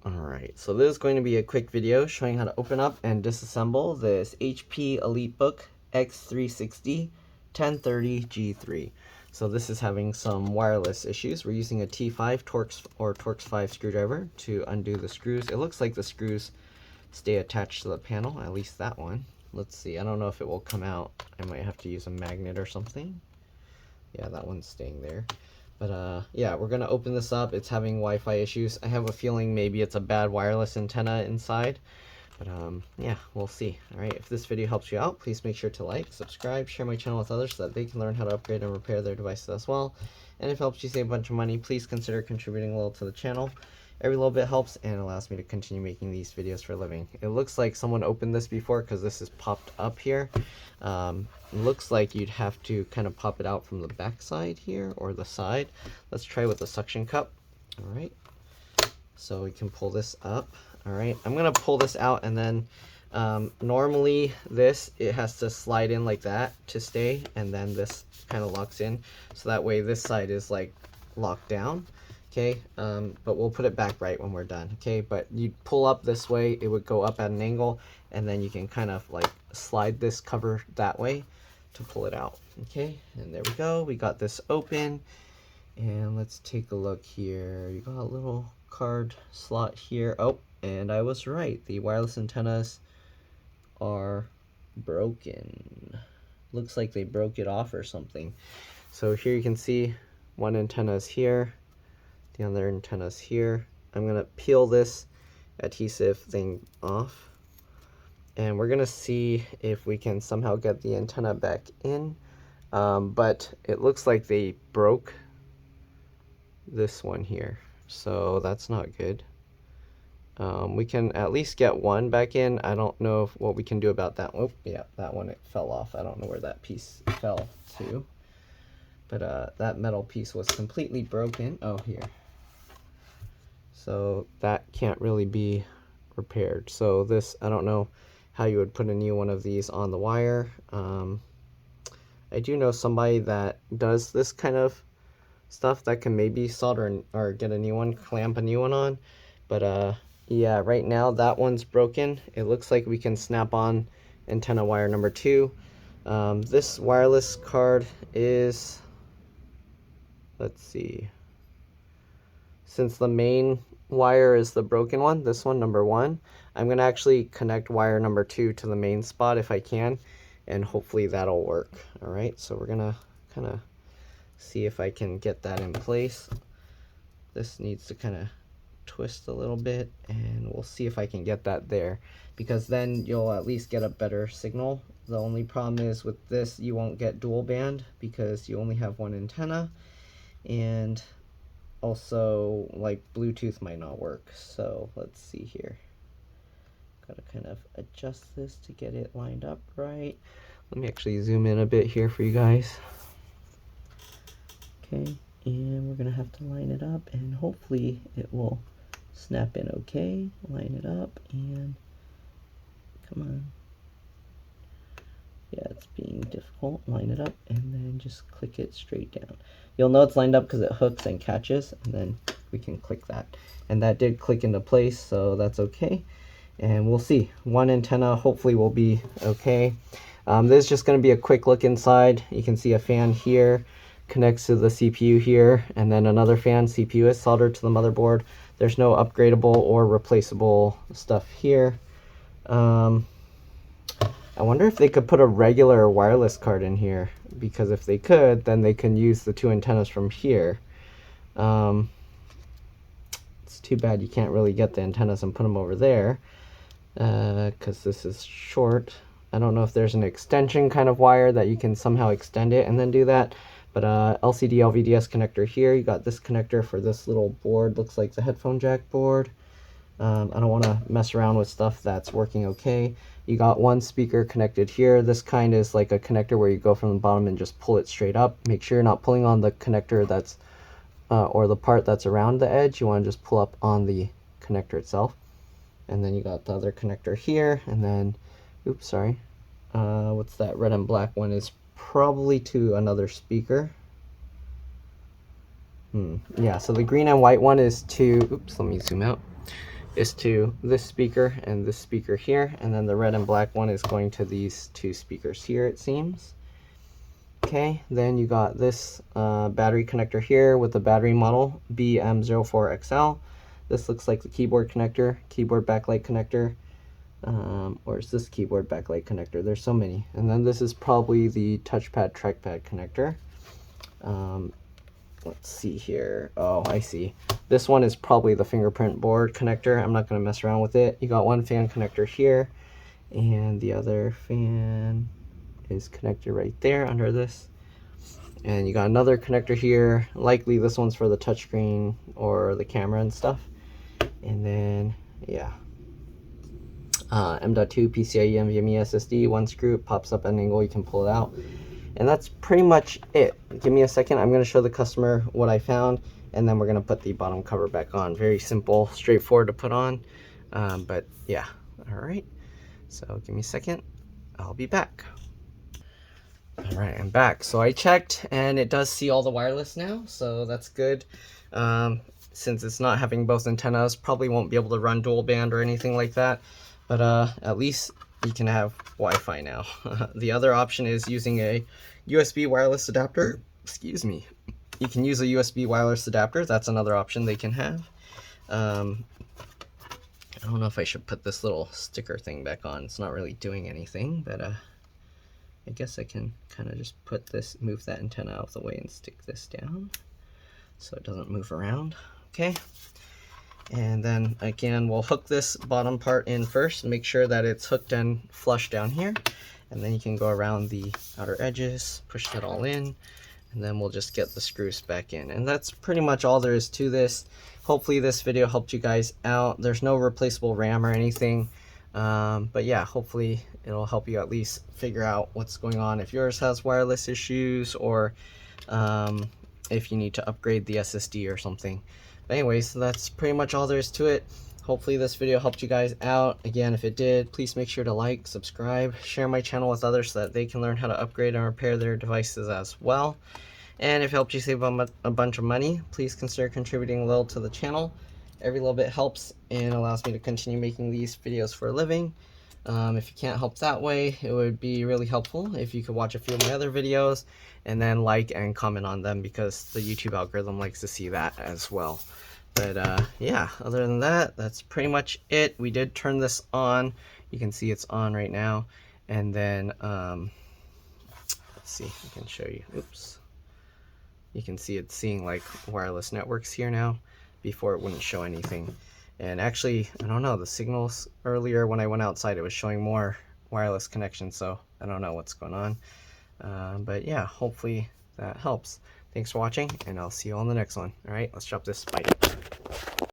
Alright, so this is going to be a quick video showing how to open up and disassemble this HP EliteBook x360 1030G3. So this is having some wireless issues. We're using a T5 Torx 5 screwdriver to undo the screws. It looks like the screws stay attached to the panel, at least that one. Let's see, I don't know if it will come out. I might have to use a magnet or something. Yeah, that one's staying there. But yeah, we're gonna open this up. It's having Wi-Fi issues. I have a feeling maybe it's a bad wireless antenna inside. But yeah, we'll see. Alright, if this video helps you out, please make sure to like, subscribe, share my channel with others so that they can learn how to upgrade and repair their devices as well. And if it helps you save a bunch of money, please consider contributing a little to the channel. Every little bit helps and allows me to continue making these videos for a living. It looks like someone opened this before because this is popped up here. Looks like you'd have to kind of pop it out from the back side here or the side. Let's try with the suction cup. All right, so we can pull this up. All right, I'm gonna pull this out, and then normally it has to slide in like that to stay, and then this kind of locks in, so that way this side is like locked down. Okay, but we'll put it back right when we're done. Okay, but you pull up this way, it would go up at an angle, and then you can kind of like slide this cover that way to pull it out. Okay, and there we go, we got this open. And let's take a look here. You got a little card slot here. Oh, and I was right, the wireless antennas are broken. Looks like they broke it off or something. So here you can see one antenna is here, the other antenna's here. I'm gonna peel this adhesive thing off, and we're gonna see if we can somehow get the antenna back in. But it looks like they broke this one here, so that's not good. We can at least get one back in. I don't know what we can do about that. Oh yeah, that one, it fell off. I don't know where that piece fell to, but that metal piece was completely broken. Oh, here. So that can't really be repaired. So this, I don't know how you would put a new one of these on the wire. I do know somebody that does this kind of stuff that can maybe solder or get a new one, clamp a new one on. But yeah, right now that one's broken. It looks like we can snap on antenna wire number 2. This wireless card is, let's see, since the main wire is the broken one, this one, number 1, I'm going to actually connect wire number 2 to the main spot if I can, and hopefully that'll work. All right, so we're going to kind of see if I can get that in place. This needs to kind of twist a little bit, and we'll see if I can get that there, because then you'll at least get a better signal. The only problem is with this, you won't get dual band because you only have one antenna, and also like Bluetooth might not work. So let's see here. Gotta kind of adjust this to get it lined up right. Let me actually zoom in a bit here for you guys. Okay, and we're gonna have to line it up, and hopefully it will snap in okay. Line it up, and come on. Yeah, it's being difficult. Line it up, and then just click it straight down. You'll know it's lined up because it hooks and catches, and then we can click that. And that did click into place, so that's okay. And we'll see. One antenna hopefully will be okay. This is just going to be a quick look inside. You can see a fan here connects to the CPU here, and then another fan. CPU is soldered to the motherboard. There's no upgradable or replaceable stuff here. I wonder if they could put a regular wireless card in here, because if they could, then they can use the 2 antennas from here. It's too bad you can't really get the antennas and put them over there, because this is short. I don't know if there's an extension kind of wire that you can somehow extend it and then do that. But LCD LVDS connector here. You got this connector for this little board. Looks like the headphone jack board. I don't want to mess around with stuff that's working okay. You got one speaker connected here. This kind is like a connector where you go from the bottom and just pull it straight up. Make sure you're not pulling on the connector that's or the part that's around the edge. You want to just pull up on the connector itself. And then you got the other connector here, and then, oops, sorry, what's that red and black one is probably to another speaker. Yeah, so the green and white one is to, oops, let me zoom out. is to this speaker and this speaker here, and then the red and black one is going to these two speakers here, it seems. Okay, then you got this battery connector here with the battery model BM04XL. This looks like the keyboard connector, keyboard backlight connector, or is this keyboard backlight connector? There's so many. And then this is probably the touchpad trackpad connector. Let's see here. Oh, I see. This one is probably the fingerprint board connector. I'm not going to mess around with it. You got one fan connector here, and the other fan is connected right there under this. And you got another connector here. Likely this one's for the touchscreen or the camera and stuff. And then, yeah. M.2 PCIe NVMe SSD, one screw, it pops up at an angle, you can pull it out. And that's pretty much it. Give me a second, I'm going to show the customer what I found, and then we're going to put the bottom cover back on. Very simple, straightforward to put on, but yeah, alright. So give me a second, I'll be back. Alright, I'm back. So I checked, and it does see all the wireless now, so that's good. Since it's not having both antennas, probably won't be able to run dual band or anything like that, but at least you can have Wi-Fi now. The other option is using a USB wireless adapter. Excuse me. You can use a USB wireless adapter. That's another option they can have. I don't know if I should put this little sticker thing back on. It's not really doing anything, but I guess I can kind of just put this, move that antenna out of the way and stick this down so it doesn't move around. Okay. And then again, we'll hook this bottom part in first, make sure that it's hooked and flush down here. And then you can go around the outer edges, push that all in, and then we'll just get the screws back in. And that's pretty much all there is to this. Hopefully this video helped you guys out. There's no replaceable RAM or anything. But yeah, hopefully it'll help you at least figure out what's going on if yours has wireless issues, or if you need to upgrade the SSD or something. But anyways, that's pretty much all there is to it. Hopefully this video helped you guys out. Again, if it did, please make sure to like, subscribe, share my channel with others so that they can learn how to upgrade and repair their devices as well. And if it helped you save a bunch of money, please consider contributing a little to the channel. Every little bit helps and allows me to continue making these videos for a living. If you can't help that way, it would be really helpful if you could watch a few of my other videos and then like and comment on them, because the YouTube algorithm likes to see that as well. But yeah, other than that, that's pretty much it. We did turn this on. You can see it's on right now. And then, let's see, I can show you. Oops. You can see it's seeing like wireless networks here now. Before it wouldn't show anything. And actually, I don't know, the signals earlier when I went outside, it was showing more wireless connection, so I don't know what's going on. But yeah, hopefully that helps. Thanks for watching, and I'll see you on the next one. Alright, let's drop this. Bye.